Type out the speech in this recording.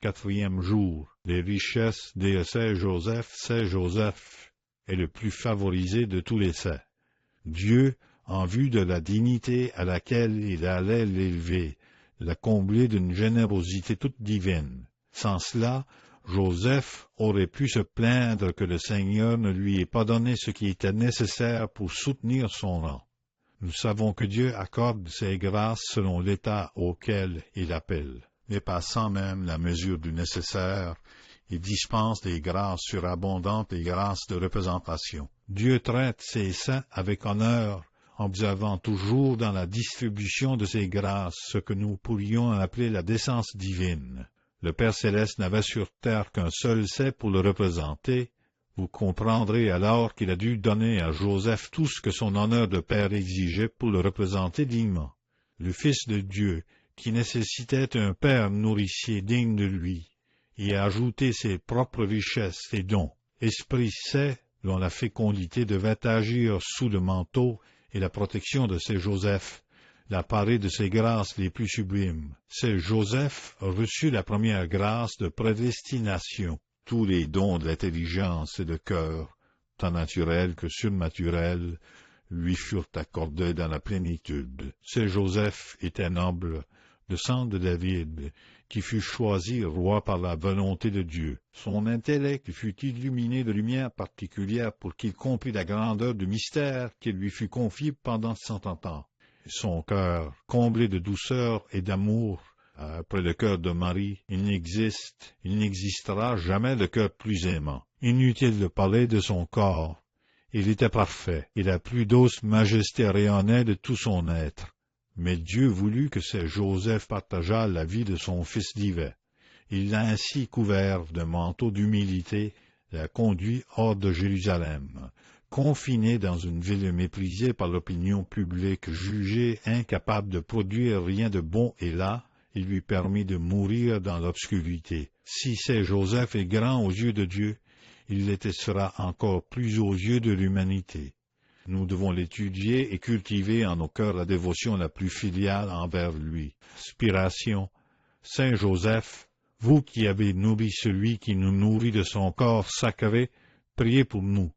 quatrième jour. Les richesses des c'est Joseph est le plus favorisé de tous les c'est. Dieu, en vue de la dignité à laquelle il allait l'élever, l'a comblé d'une générosité toute divine. Sans cela, Joseph aurait pu se plaindre que le Seigneur ne lui ait pas donné ce qui était nécessaire pour soutenir son rang. Nous savons que Dieu accorde ses grâces selon l'état auquel il appelle. Dépassant même la mesure du nécessaire, il dispense des grâces surabondantes et grâces de représentation. Dieu traite ses saints avec honneur, observant toujours dans la distribution de ses grâces ce que nous pourrions appeler la décence divine. Le Père céleste n'avait sur terre qu'un seul c'est pour le représenter. Vous comprendrez alors qu'il a dû donner à Joseph tout ce que son honneur de père exigeait pour le représenter dignement. Le Fils de Dieu, qui nécessitait un père nourricier digne de lui, y a ajouté ses propres richesses et dons. Esprit Saint, dont la fécondité devait agir sous le manteau et la protection de ces Joseph, la parée de ses grâces les plus sublimes. C'est Joseph reçut la première grâce de prédestination. Tous les dons de l'intelligence et de cœur, tant naturels que surnaturels, lui furent accordés dans la plénitude. C'est Joseph était noble, le sang de David, qui fut choisi roi par la volonté de Dieu. Son intellect fut illuminé de lumière particulière pour qu'il comprît la grandeur du mystère qui lui fut confié pendant 100 ans. Son cœur, comblé de douceur et d'amour, après le cœur de Marie, il n'existera jamais de cœur plus aimant. Inutile de parler de son corps. Il était parfait, et la plus douce majesté rayonnait de tout son être. Mais Dieu voulut que ce Joseph partageât la vie de son fils divin. Il l'a ainsi couvert d'un manteau d'humilité, l'a conduit hors de Jérusalem. Confiné dans une ville méprisée par l'opinion publique, jugée incapable de produire rien de bon et là, il lui permit de mourir dans l'obscurité. Si c'est Joseph est grand aux yeux de Dieu, il l'était sera encore plus aux yeux de l'humanité. Nous devons l'étudier et cultiver en nos cœurs la dévotion la plus filiale envers lui. Inspiration. Saint Joseph, vous qui avez nourri celui qui nous nourrit de son corps sacré, priez pour nous.